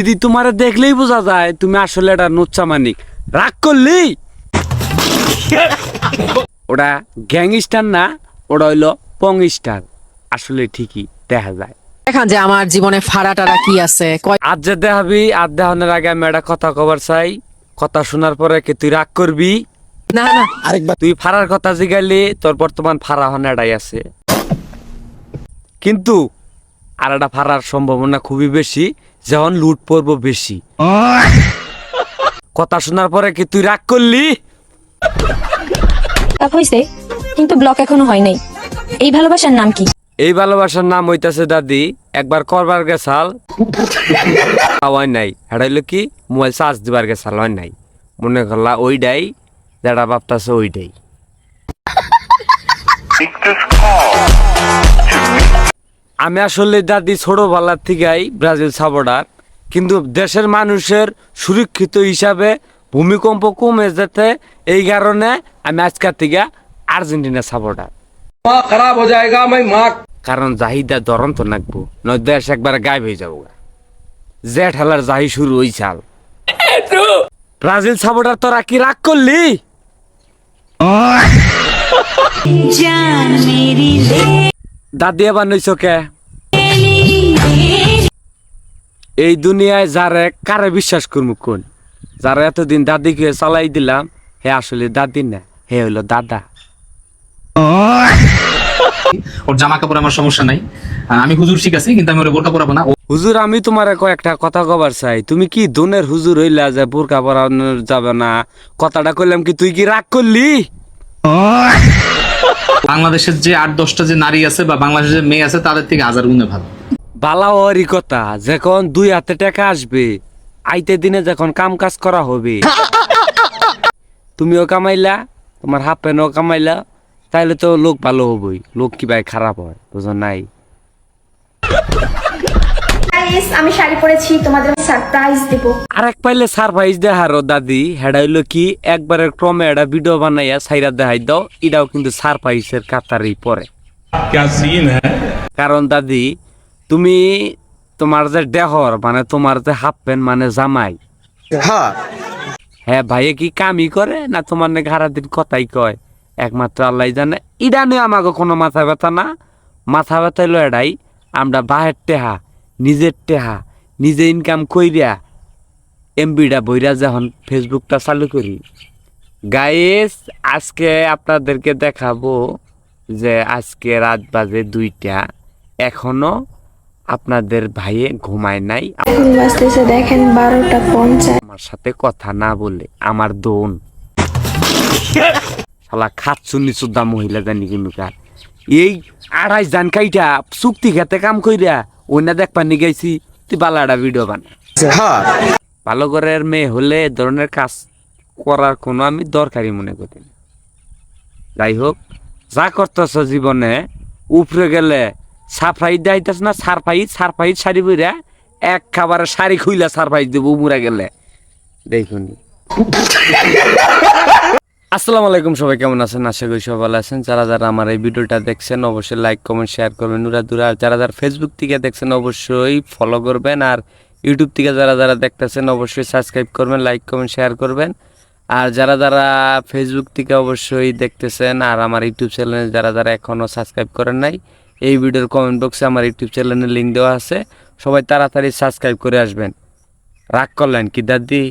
দিদি তোমারে দেখলেই বোঝা যায় তুমি আসলে এটা নুচ্চা মানিক। রাগ করলি ওটা গ্যাংস্টার না, ওটা হইলো পংস্টার। আসলে ঠিকই দেখা যায়। দেখা যে আমার জীবনে ফাড়াটারা কি আছে। আজ যে দেখাবি, আর দেখানোর আগে আমি একটা কথা কবার চাই। কথা শোনার পরে কি তুই রাগ করবি? না না, তুই ফাড়ার কথা জিগাইলি, তোর বর্তমান ফাড়া হনাটাই আছে, কিন্তু আর একটা ফাড়ার সম্ভাবনা খুবই বেশি, যখন লুট পড়বো বেশি। কথা শোনার পরে কি তুই রাগ করলি? হইছে, কিন্তু ব্লক এখনো হয় নাই। এই ভালোবাসার নাম কি? এই ভালোবাসার নাম হইতাছে দাদি একবার করবার গেছাল হয় নাই, হেডাইলো কি মোবাইল চার্জ দিবার গেছাল হয় নাই, মনে করলা ওইটাই যেটা ভাবতাছে ওইটাই। আমি আসলে দাদি ছোটবেলার থেকেই ব্রাজিল সাপোর্টার, কিন্তু দেশের মানুষের সুরক্ষিত হিসাবে ভূমিকম্প কমে যেতে, এই কারণে আমি আজকের থেকে আর্জেন্টিনা সাপোর্টার। खराब हो जाएगा मैं माँ কারণ জাহিদা ধরন তো নাকবো, নয় দেশ একবার গায়েব হয়ে যাবো। যে ঠেলার জাহি শুরু ওই চাল। ব্রাজিল সাপোর্টার তোরা কি রাগ করলি? দাদি এবার নইছ কে? এই দুনিয়ায় যারে কারে বিশ্বাস করবো কোন? যারা এতদিন দাদিকে চালাই দিলাম, হে আসলে দাদি না, হে হইলো দাদা। ওর জামা কাপড় আমার সমস্যা নাই, আমি হুজুর শিখাছি, কিন্তু আমি ওর বোরকা পরাবো না। হুজুর আমি তোমার কয়েকটা কথা কবার চাই। তুমি কি দনের হুজুর হইলা যে বোরকা পরানো যাবে না? কথাটা কইলাম কি তুই কি রাগ করলি? বাংলাদেশের যে 8-10টা যে নারী আছে বা বাংলাদেশের যে মেয়ে আছে তাদের থেকে হাজার গুণে ভালো। বালা ওরই কথা, যখন দুই হাতে টাকা আসবে, আইতে দিনে যখন কাম কাজ করা হবে, তুমিও কামাইলা, তোমার হাফ প্যান্টও কামাইলা, তাইলে তো লোক ভালো হবই। লোক কি ভাই খারাপ হয়, বুঝো নাই? গাইস, আমি শাড়ি পরেছি, তোমাদের সারপ্রাইজ দেব। আরেক পাইলে সারপ্রাইজ দেখারো দাদি, হেডা হইলো কি একবারের ক্রমে একটা ভিডিও বানাইয়া সাইরা দেখাই দাও, এটাও কিন্তু সারপ্রাইজের কাতারই পরে। কারণ দাদি তুমি তোমার যে দেহর মানে তোমার যে হাফ প্যান্ট মানে জামাই, হ্যাঁ ভাইয়ে কি কামই করে না তোমার নাকি সারাদিন কথাই কয়? একমাত্র আল্লাহ জানে। ইডা নিয়ে আমাকে কোনো মাথা ব্যথা না। মাথা ব্যথা হইলো এটাই, আমরা বাহের টেহা নিজের টেহা নিজে ইনকাম কইরা এমবিটা বইরা যখন ফেসবুকটা চালু করি। গাইস আজকে আপনাদেরকে দেখাবো যে আজকে রাত বাজে 2টা, এখনো আপনাদের ভাইয়ে ঘুমায় নাই। এখন বাজতেছে দেখেন 12:50। আমার সাথে কথা না বলে আমার দোন শালা খাচ্ছুনি সুদ্ধা মহিলা জানি কিন্তু কার এই 28 জান কাইটা চুক্তি খেতে কাম কইরা ওই না দেখ পানি গাইছি। তুই বালাটা ভিডিও বানা, ভালো করে মেয়ে হলে এ ধরনের কাজ করার কোনো আমি দরকারই মনে করি না। যাই হোক, যা করতেছ জীবনে উপরে গেলে সারপ্রাইজ দেখাইতেছ না, সারপ্রাইজ শাড়ি বইরা এক খাবারে শাড়ি খুইলা সারপ্রাইজ দেবো মুরা গেলে দেখুনি। আসসালামু আলাইকুম, সবাই কেমন আছেন? আশা করি সবাই ভালো আছেন। যারা যারা আমার এই ভিডিওটা দেখছেন অবশ্যই লাইক কমেন্ট শেয়ার করবেন নুরাদুরা। আর যারা যারা ফেসবুক থেকে দেখছেন অবশ্যই ফলো করবেন, আর ইউটিউব থেকে যারা যারা দেখতেছেন অবশ্যই সাবস্ক্রাইব করবেন, লাইক কমেন্ট শেয়ার করবেন। আর যারা যারা ফেসবুক থেকে অবশ্যই দেখতেছেন আর আমার ইউটিউব চ্যানেলে যারা যারা এখনও সাবস্ক্রাইব করেন নাই, এই ভিডিওর কমেন্ট বক্সে আমার ইউটিউব চ্যানেলের লিঙ্ক দেওয়া আছে, সবাই তাড়াতাড়ি সাবস্ক্রাইব করে আসবেন। রাগ করলেন কি দাদি?